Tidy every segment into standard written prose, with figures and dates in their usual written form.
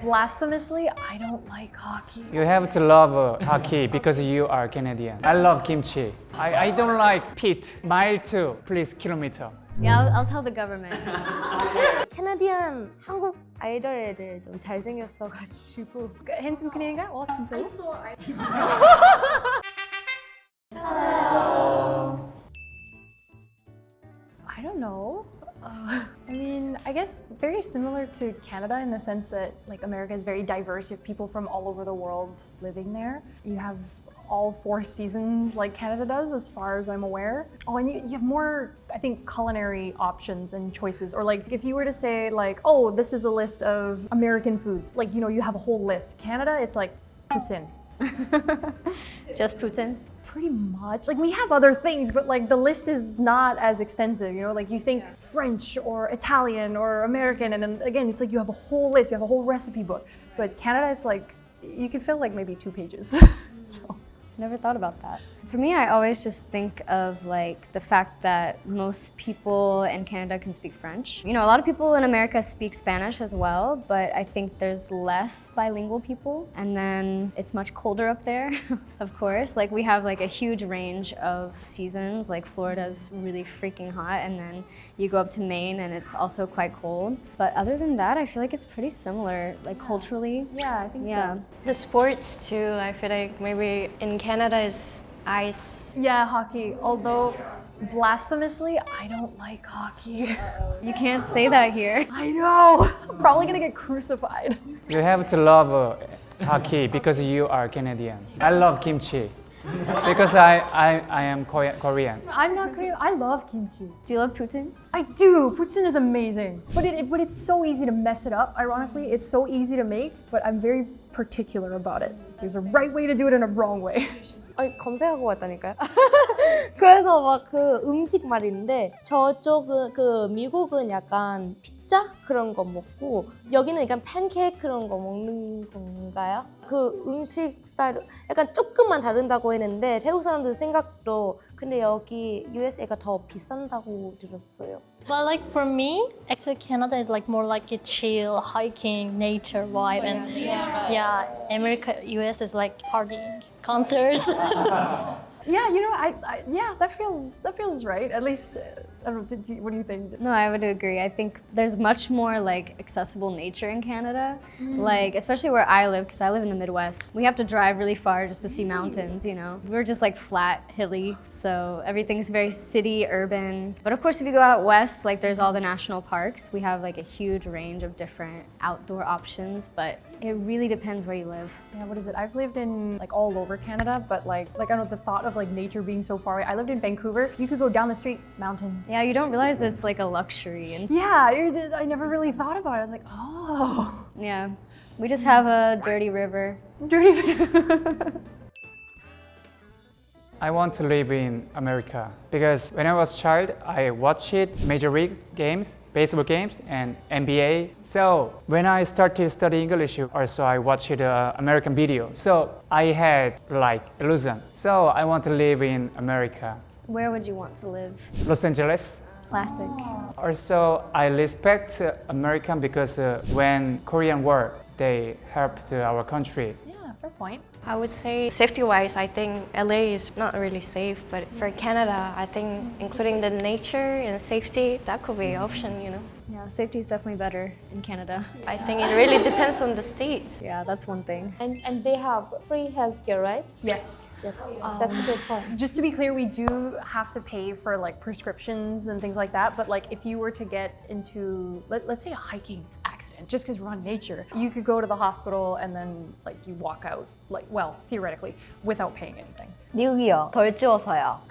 Blasphemously, I don't like hockey. You have to love hockey because you are Canadian. I love kimchi. I don't like pit. Mile too. Please kilometer. Yeah, I'll tell the government. 캐나디안 한국 아이돌 애들 좀 잘생겼어가지고 Handsome Canadian guy? Walk some toes. I don't know. I mean, I guess very similar to Canada in the sense that like America is very diverse. You have people from all over the world living there. You have all 4 seasons like Canada does, as far as I'm aware. Oh, and you have more, I think, culinary options and choices. Or like if you were to say like, oh, this is a list of American foods, like, you know, you have a whole list. Canada, it's like poutine. Just Putin? Pretty much. Like we have other things, but like the list is not as extensive, you know? Like you think French or Italian or American, and then again, it's like you have a whole list, you have a whole recipe book. But Canada, it's like, you can fill like maybe 2 pages. So, never thought about that. For me, I always just think of like the fact that most people in Canada can speak French. You know, a lot of people in America speak Spanish as well, but I think there's less bilingual people. And then it's much colder up there, of course. Like we have like a huge range of seasons. Like Florida's really freaking hot, and then you go up to Maine and it's also quite cold. But other than that, I feel like it's pretty similar, like culturally. Yeah, I think so. The sports too, I feel like maybe in Canada is ice. Yeah, hockey. Although blasphemously, I don't like hockey. You can't say that here. I know. I'm probably gonna get crucified. You have to love hockey because you are Canadian. I love kimchi because I am Korean. I'm not Korean. I love kimchi. Do you love Putin? I do. Poutine is amazing. But it's so easy to mess it up, ironically. It's so easy to make, but I'm very particular about it. There's a right way to do it and a wrong way. 아니, 검색하고 왔다니까요. 그래서 막 그 음식 말인데 저쪽은 그 미국은 약간 피자 그런 거 먹고 여기는 약간 팬케이크 그런 거 먹는 건가요? 그 음식 스타일 약간 조금만 다른다고 했는데 태국 사람들 생각도 근데 여기 USA가 더 비싼다고 들었어요. But like for me, actually Canada is like more like a chill, hiking, nature vibe, and yeah, America, US is like partying, concerts. Yeah, you know, yeah, that feels right. At least, I don't know, what do you think? No, I would agree. I think there's much more like accessible nature in Canada. Like, especially where I live, because I live in the Midwest. We have to drive really far just to see mountains, you know. We're just like flat, hilly. So everything's very city, urban. But of course, if you go out west, like there's all the national parks. We have like a huge range of different outdoor options, but it really depends where you live. Yeah, what is it? I've lived in like all over Canada, but like I don't know, the thought of like nature being so far away. I lived in Vancouver. You could go down the street, mountains. Yeah, you don't realize it's like a luxury. And yeah, I never really thought about it. I was like, oh. Yeah, we just have a dirty river. Dirty river. I want to live in America because when I was a child, I watched Major League games, baseball games, and NBA. So when I started studying English, also I watched American video. So I had like illusion. So I want to live in America. Where would you want to live? Los Angeles. Classic. Also, I respect American because when Korean War, they helped our country. Yeah, fair point. I would say safety-wise, I think LA is not really safe, but for Canada, I think including the nature and safety, that could be an option, you know. Yeah, safety is definitely better in Canada. I think it really depends on the states. Yeah, that's one thing. And they have free healthcare, right? Yes. That's a good point. Just to be clear, we do have to pay for like prescriptions and things like that. But like if you were to get into, let's say a hiking accident, just because we're on nature, you could go to the hospital and then like you walk out, like, well, theoretically, without paying anything. 미국이요. 덜 지워서요.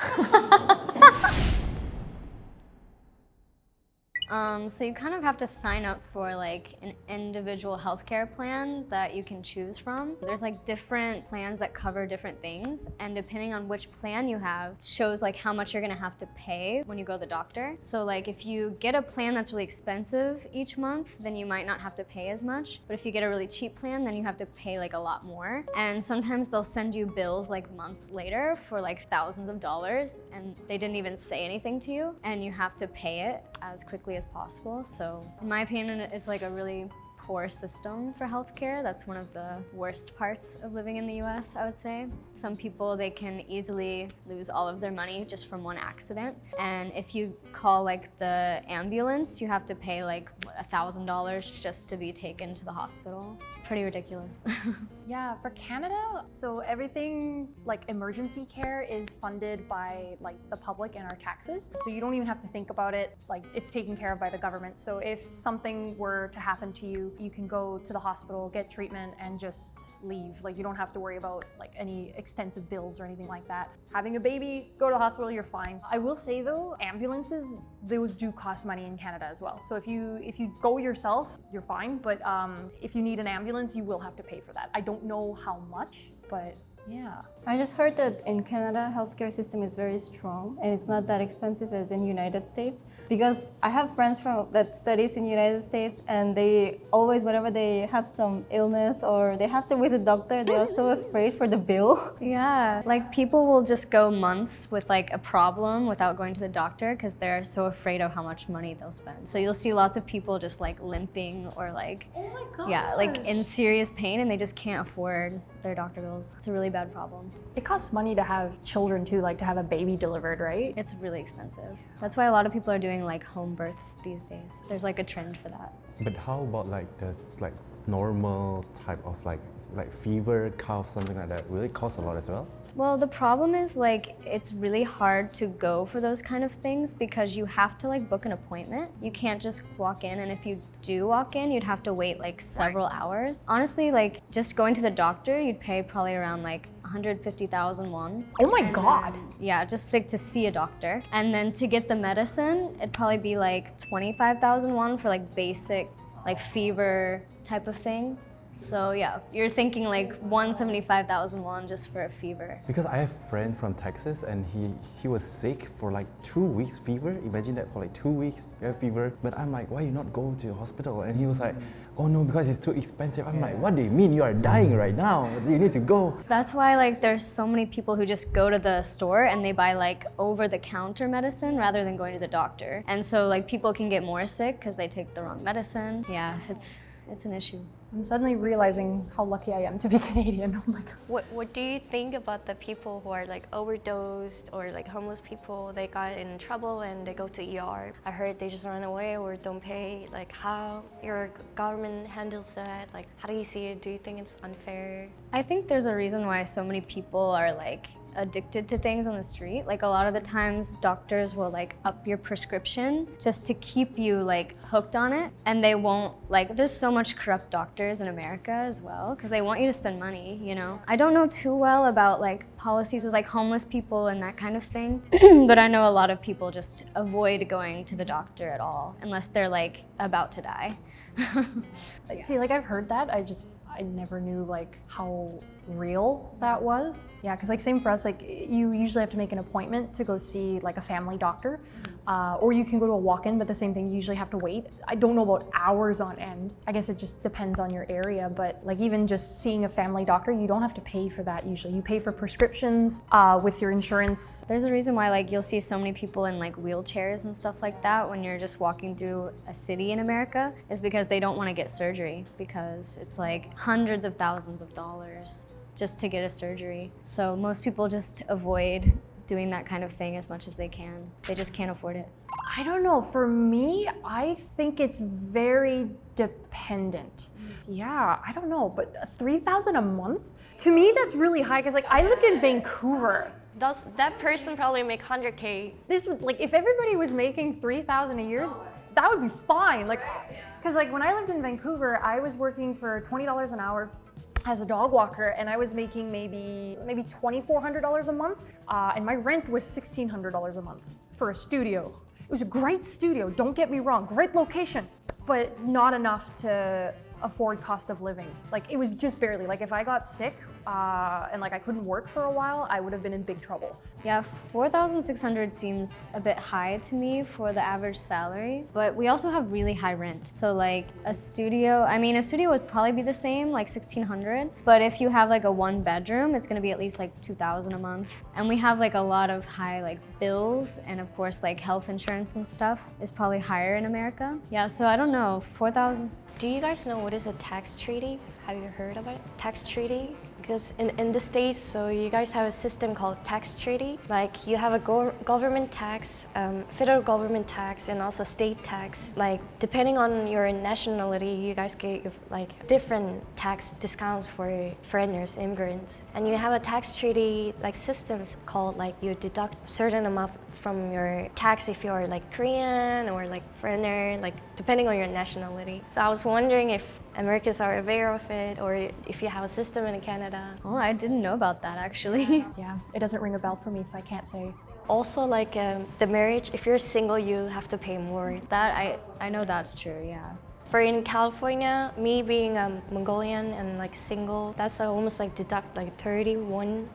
So you kind of have to sign up for like an individual healthcare plan that you can choose from. There's like different plans that cover different things, and depending on which plan you have shows like how much you're gonna have to pay when you go to the doctor. So like if you get a plan that's really expensive each month, then you might not have to pay as much. But if you get a really cheap plan, then you have to pay like a lot more. And sometimes they'll send you bills like months later for like thousands of dollars, and they didn't even say anything to you, and you have to pay it as quickly as possible. So in my opinion, it's like a really poor system for healthcare. That's one of the worst parts of living in the US, I would say. Some people, they can easily lose all of their money just from one accident. And if you call like the ambulance, you have to pay like $1,000 just to be taken to the hospital. It's pretty ridiculous. Yeah, for Canada, so everything like emergency care is funded by like the public and our taxes. So you don't even have to think about it, like it's taken care of by the government. So if something were to happen to you, you can go to the hospital, get treatment, and just leave. Like you don't have to worry about like any extensive bills or anything like that. Having a baby, go to the hospital, you're fine. I will say though, ambulances, those do cost money in Canada as well. So if you go yourself, you're fine. But if you need an ambulance, you will have to pay for that. I don't know how much, but yeah. I just heard that in Canada, healthcare system is very strong and it's not that expensive as in United States. Because I have friends that studies in United States and they always, whenever they have some illness or they have to visit doctor, they are so afraid for the bill. Yeah, like people will just go months with like a problem without going to the doctor because they're so afraid of how much money they'll spend. So you'll see lots of people just like limping or like, Oh my gosh. yeah, like in serious pain and they just can't afford their doctor bills. It's a really bad problem. It costs money to have children too, like to have a baby delivered, right? It's really expensive. That's why a lot of people are doing like home births these days. There's like a trend for that. But how about like the normal type of like fever, cough, something like that? Will it cost a lot as well? Well, the problem is like it's really hard to go for those kind of things because you have to like book an appointment. You can't just walk in, and if you do walk in, you'd have to wait like several hours. Honestly, like just going to the doctor, you'd pay probably around like 150,000 won. Oh my God. Yeah, just like to see a doctor. And then to get the medicine, it'd probably be like 25,000 won for like basic like fever type of thing. So yeah, you're thinking like 175,000 won just for a fever. Because I have a friend from Texas and he was sick for like 2 weeks fever. Imagine that, for like 2 weeks you have fever. But I'm like, why you not go to the hospital? And he was like, oh no, because it's too expensive. I'm like, what do you mean? You are dying right now. You need to go. That's why like there's so many people who just go to the store and they buy like over-the-counter medicine rather than going to the doctor. And so like people can get more sick because they take the wrong medicine. Yeah, it's an issue. I'm suddenly realizing how lucky I am to be Canadian. Oh my God. What do you think about the people who are like overdosed or like homeless people? They got in trouble and they go to ER. I heard they just run away or don't pay. Like how your government handles that? Like how do you see it? Do you think it's unfair? I think there's a reason why so many people are like addicted to things on the street. Like a lot of the times doctors will like up your prescription just to keep you like hooked on it, and they won't like, there's so much corrupt doctors in America as well because they want you to spend money, you know. I don't know too well about like policies with like homeless people and that kind of thing, but I know a lot of people just avoid going to the doctor at all unless they're like about to die. See, like I've heard that, I never knew like how real that was. Yeah, because like same for us, like you usually have to make an appointment to go see like a family doctor, or you can go to a walk-in, but the same thing, you usually have to wait. I don't know about hours on end. I guess it just depends on your area, but like even just seeing a family doctor, you don't have to pay for that usually. You pay for prescriptions with your insurance. There's a reason why like you'll see so many people in like wheelchairs and stuff like that when you're just walking through a city in America, is because they don't want to get surgery because it's like hundreds of thousands of dollars just to get a surgery. So most people just avoid doing that kind of thing as much as they can. They just can't afford it. I don't know, for me, I think it's very dependent. Yeah, I don't know, but 3,000 a month? To me, that's really high because like I lived in Vancouver. Does that person probably make 100K? This would, like if everybody was making 3,000 a year, that would be fine. Like, because like when I lived in Vancouver, I was working for $20 an hour as a dog walker, and I was making maybe $2,400 a month, and my rent was $1,600 a month for a studio. It was a great studio, don't get me wrong, great location, but not enough to afford cost of living. Like it was just barely. Like if I got sick and like I couldn't work for a while, I would have been in big trouble. Yeah, 4,600 seems a bit high to me for the average salary, but we also have really high rent. So like a studio would probably be the same, like 1,600, but if you have like a 1-bedroom, it's gonna be at least like 2,000 a month. And we have like a lot of high like bills, and of course like health insurance and stuff is probably higher in America. Yeah, so I don't know, 4,000. Do you guys know what is a tax treaty? Have you heard of it? Tax treaty? Because in the States, so you guys have a system called tax treaty. Like you have a government tax, federal government tax, and also state tax. Like depending on your nationality, you guys get like different tax discounts for foreigners, immigrants. And you have a tax treaty like systems called like you deduct certain amount from your tax if you're like Korean or like foreigner, like depending on your nationality. So I was wondering if Americans are aware of it, or if you have a system in Canada. Oh, I didn't know about that actually. Yeah, it doesn't ring a bell for me, so I can't say. Also, like the marriage, if you're single, you have to pay more. That I know that's true, yeah. For in California, me being Mongolian and like single, that's almost like deduct like 31%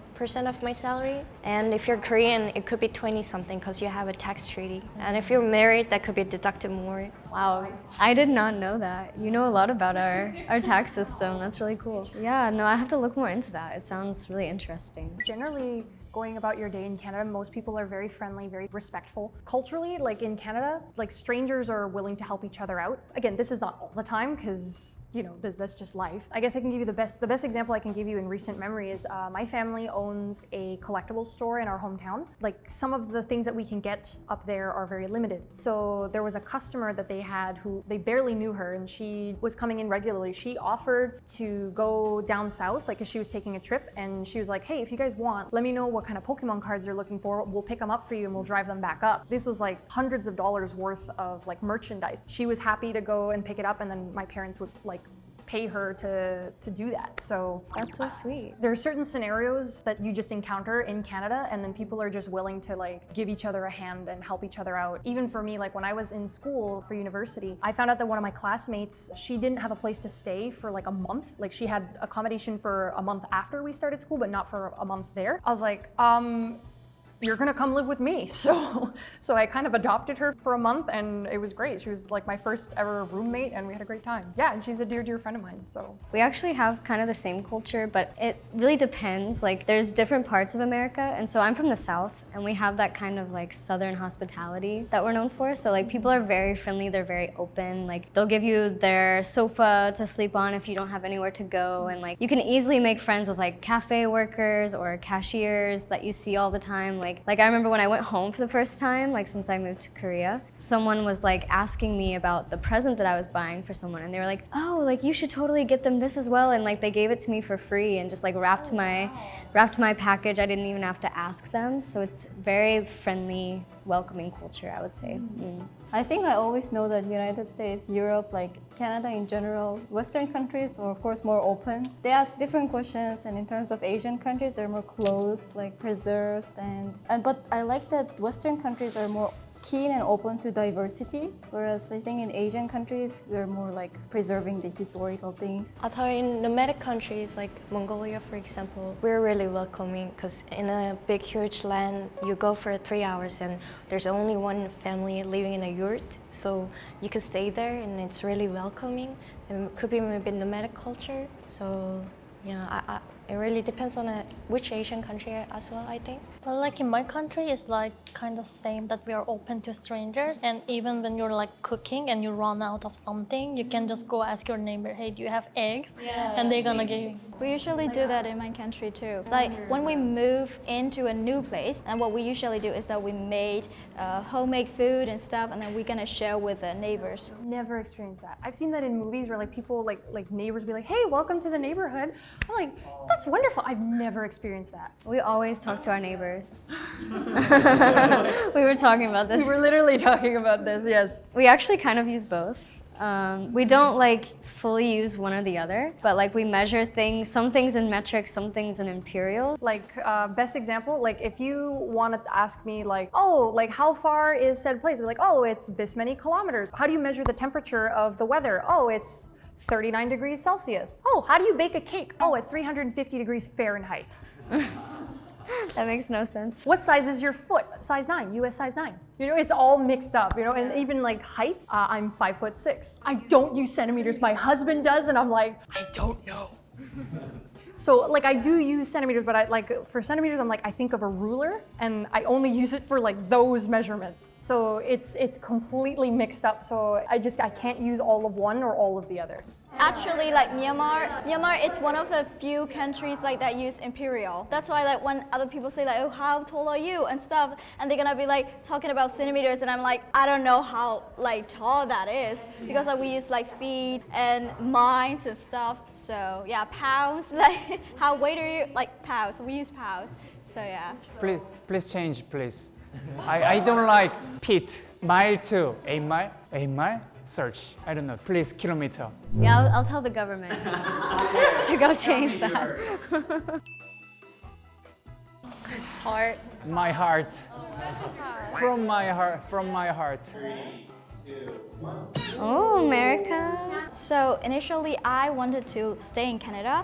of my salary. And if you're Korean, it could be 20 something because you have a tax treaty. And if you're married, that could be deducted more. Wow, I did not know that. You know a lot about our tax system. That's really cool. Yeah, no, I have to look more into that. It sounds really interesting. Generally, going about your day in Canada, most people are very friendly, very respectful. Culturally, like in Canada, like strangers are willing to help each other out. Again, this is not all the time because, you know, that's just life. I guess I can give you the best example I can give you in recent memory is my family owns a collectibles store in our hometown. Like some of the things that we can get up there are very limited. So there was a customer that they had who they barely knew her and she was coming in regularly. She offered to go down south, like 'cause she was taking a trip, and she was like, hey, if you guys want, let me know what kind of Pokemon cards you're looking for. We'll pick them up for you and we'll drive them back up. This was like hundreds of dollars worth of like merchandise. She was happy to go and pick it up, and then my parents would like pay her to do that. So That's so sweet. there are certain scenarios that you just encounter in Canada, and then people are just willing to like give each other a hand and help each other out. Even for me, like when I was in school for university, I found out that one of my classmates, she didn't have a place to stay for like a month. Like she had accommodation for a month after we started school, but not for a month there. I was like, you're gonna come live with me. So I kind of adopted her for a month, and it was great. She was like my first ever roommate, and we had a great time. Yeah, and she's a dear, dear friend of mine, so. We actually have kind of the same culture, but it really depends. Like there's different parts of America, and so I'm from the South, and we have that kind of like Southern hospitality that we're known for. So like people are very friendly, they're very open. Like they'll give you their sofa to sleep on if you don't have anywhere to go, and like you can easily make friends with like cafe workers or cashiers that you see all the time. Like I remember when I went home for the first time, like since I moved to Korea, someone was like asking me about the present that I was buying for someone, and they were like, oh, like you should totally get them this as well, and like they gave it to me for free and just like wrapped my package. I didn't even have to ask them. So it's very friendly, welcoming culture, I would say. I think I always know that United States, Europe, like Canada in general, Western countries are of course more open. They ask different questions, and in terms of Asian countries, they're more closed, like preserved, but I like that Western countries are more keen and open to diversity, whereas I think in Asian countries, we're more like preserving the historical things. Although in nomadic countries like Mongolia, for example, we're really welcoming because in a big, huge land, you go for 3 hours and there's only one family living in a yurt. So you can stay there and it's really welcoming. And it could be maybe nomadic culture. So yeah, it really depends on which Asian country as well, I think. Well, like in my country, it's like kind of same that we are open to strangers. And even when you're like cooking and you run out of something, you can just go ask your neighbor, hey, do you have eggs? Yeah, and they're gonna give you. We usually do that in my country too. Like when we move into a new place, and what we usually do is that we made homemade food and stuff, and then we're gonna share with the neighbors. Never experienced that. I've seen that in movies where like people like neighbors be like, hey, welcome to the neighborhood. I'm like, that's wonderful. I've never experienced that. We always talk to our neighbors. We were talking about this. We were literally talking about this, yes. We actually kind of use both. We don't like fully use one or the other, but like we measure things, some things in metric, some things in imperial. Like best example, like if you want to ask me like, oh, like how far is said place? We're like, oh, it's this many kilometers. How do you measure the temperature of the weather? Oh, it's 39 degrees Celsius. Oh, how do you bake a cake? Oh, at 350 degrees Fahrenheit. That makes no sense. What size is your foot? Size 9, US size 9. You know, it's all mixed up, you know, and even like height, I'm 5'6". I don't use centimeters. My husband does, and I'm like, I don't know. So like I do use centimeters, but I like for centimeters, I'm like I think of a ruler, and I only use it for like those measurements. So it's completely mixed up. So I can't use all of one or all of the other. Actually, like Myanmar, it's one of the few countries like that use imperial. That's why like when other people say like, oh, how tall are you and stuff, and they're gonna be like talking about centimeters, and I'm like, I don't know how like tall that is, because like we use like feet and miles and stuff. So yeah, pounds, like how weight are you? Like pounds, we use pounds. So yeah. Please change, please. I don't like feet. Mile too. A mile. Search. I don't know. Please, kilometer. Yeah, I'll tell the government to go change that. It's hard. My heart. From my heart. Oh, America. So initially, I wanted to stay in Canada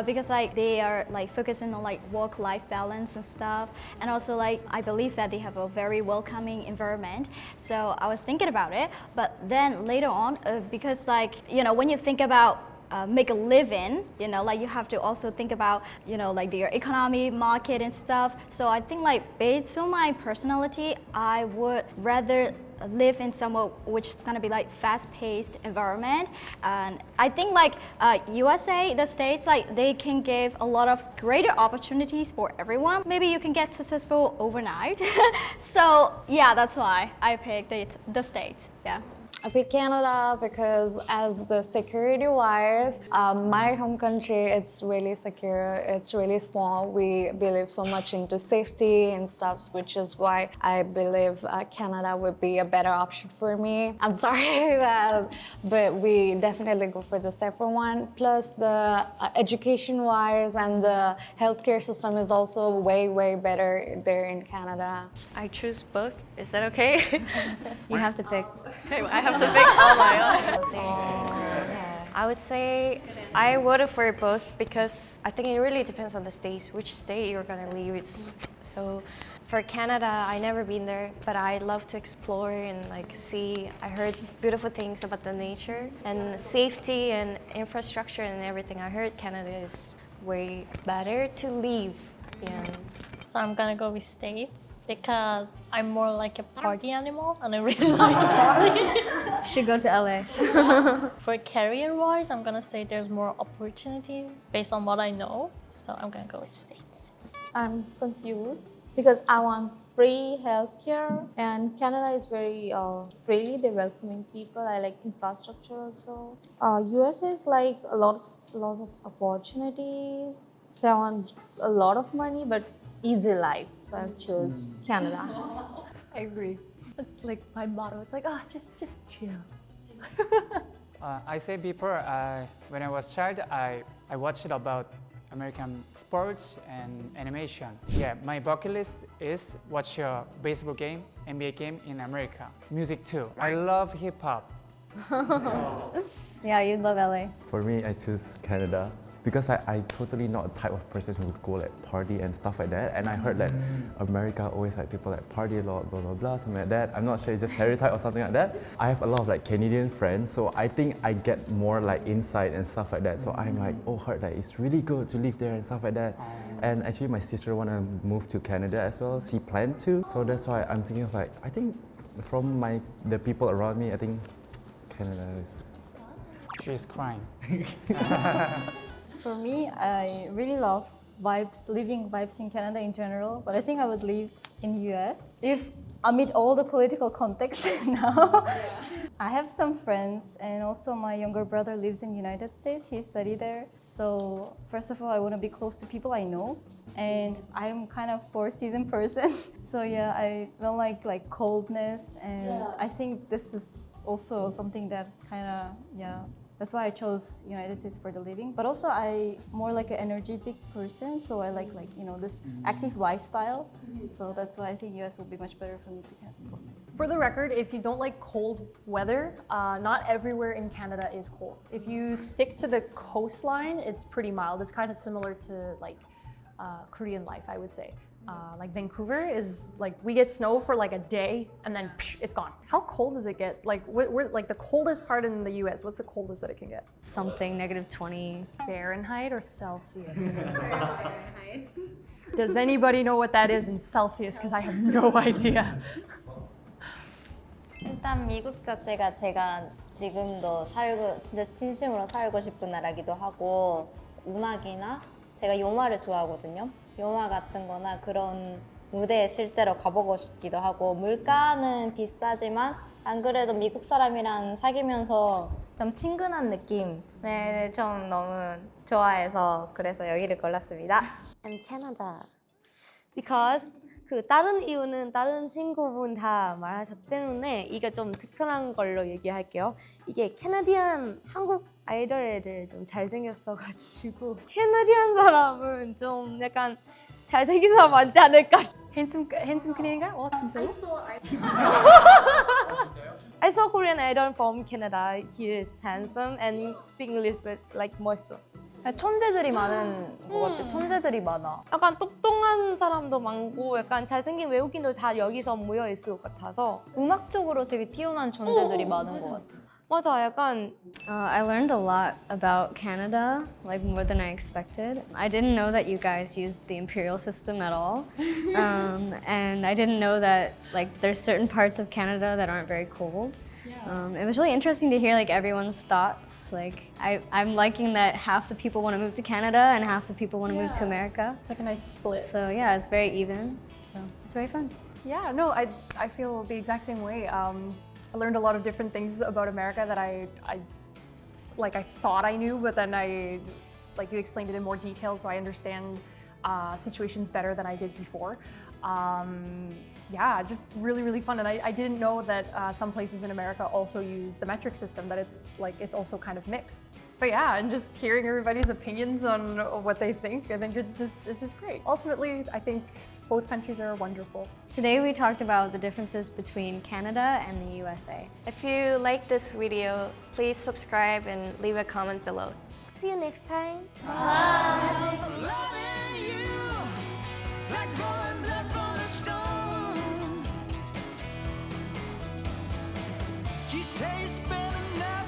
because like they are like focusing on like work-life balance and stuff, and also like I believe that they have a very welcoming environment. So I was thinking about it, but then later on, because like when you think about make a living, like you have to also think about, like their economy, market and stuff. So I think like based on my personality, I would rather live in somewhere which is gonna be like fast-paced environment. And I think like USA, the States, like they can give a lot of greater opportunities for everyone. Maybe you can get successful overnight. So yeah, that's why I picked the States, yeah. I pick Canada because as the security wise, my home country, it's really secure, it's really small. We believe so much into safety and stuff, which is why I believe Canada would be a better option for me. I'm sorry but we definitely go for the safer one. Plus the education wise and the healthcare system is also way, way better there in Canada. I choose both. Is that okay? You have to pick. Okay, I have to pick all my own. I would say I voted for both because I think it really depends on the states, which state you're gonna leave. So for Canada, I never been there, but I love to explore and like see. I heard beautiful things about the nature and safety and infrastructure and everything. I heard Canada is way better to live. Yeah. So I'm gonna go with States because I'm more like a party animal and I really like to party. Should go to LA. For career-wise, I'm gonna say there's more opportunity based on what I know. So I'm gonna go with States. I'm confused because I want free healthcare, and Canada is very free. They're welcoming people. I like infrastructure also. USA is like lots of opportunities. So I want a lot of money, but easy life. So I chose Canada. I agree. That's like my motto. It's like, just chill. I said before, when I was child, I watched about American sports and animation. Yeah, my bucket list is watch a baseball game, NBA game in America. Music too. I love hip hop. Yeah, you'd love LA. For me, I choose Canada because I totally not a type of person who would go like party and stuff like that. And I heard that America always like people like party a lot, blah blah blah, something like that. I'm not sure it's just stereotype or something like that. I have a lot of like Canadian friends, so I think I get more like insight and stuff like that. So I'm like, oh, heard that it's really good to live there and stuff like that. And actually, my sister wanna move to Canada as well. She planned to, so that's why I'm thinking of like, I think from the people around me, I think Canada is. She's crying. For me, I really love living vibes in Canada in general, but I think I would live in the US if amid all the political context now. I have some friends, and also my younger brother lives in the United States. He studied there. So first of all, I want to be close to people I know, and I'm kind of four-season person. So yeah, I don't like coldness, and I think this is also something that kind of, that's why I chose United States for the living. But also I more like an energetic person, so I like this active lifestyle. So that's why I think US will be much better for me to get. For the record, if you don't like cold weather, not everywhere in Canada is cold. If you stick to the coastline, it's pretty mild. It's kind of similar to like Korean life, I would say. Like Vancouver is like we get snow for like a day and then it's gone. How cold does it get? Like we're like the coldest part in the US. What's the coldest that it can get? Something -20. Fahrenheit or Celsius? Does anybody know what that is in Celsius? Because I have no idea. 일단 미국 자체가 제가 지금도 살고 진짜 진심으로 살고 싶은 나라기도 하고 음악이나 제가 영화를 좋아하거든요. 영화 같은 거나 그런 무대에 실제로 가보고 싶기도 하고 물가는 비싸지만 안 그래도 미국 사람이랑 사귀면서 좀 친근한 느낌을 좀 너무 좋아해서 그래서 여기를 골랐습니다. And Canada. Because 그 다른 이유는 다른 친구분 다 말하셨기 때문에 이게 좀 특별한 걸로 얘기할게요. 이게 캐나디안 한국 아이돌 애들 좀 잘생겼어가지고 캐나디안 사람은 좀 약간 잘생긴 사람 많지 않을까? Handsome Canadian guy? 진짜요? I saw Korean idol from Canada. He is handsome and speak English with like 멋있어. 천재들이 많은 것 같아. 천재들이 많아. 약간 똑똑한 사람도 많고 약간 잘생긴 외국인도 다 여기서 모여 있을 것 같아서 음악적으로 되게 뛰어난 천재들이 많은 것 같아. 맞아 약간 I learned a lot about Canada, like more than I expected. I didn't know that you guys used the imperial system at all. And I didn't know that like there's certain parts of Canada that aren't very cold. It was really interesting to hear like everyone's thoughts. Like I'm liking that half the people want to move to Canada and half the people want to move to America. It's like a nice split. So yeah, it's very even. So it's very fun. Yeah, no, I feel the exact same way. I learned a lot of different things about America that I thought I knew, but then you explained it in more detail, so I understand situations better than I did before. Yeah, just really, really fun. And I didn't know that some places in America also use the metric system, that it's also kind of mixed. But yeah, and just hearing everybody's opinions on what they think, I think it's just great. Ultimately, I think both countries are wonderful. Today we talked about the differences between Canada and the USA. If you like this video, please subscribe and leave a comment below. See you next time. She says it's better now.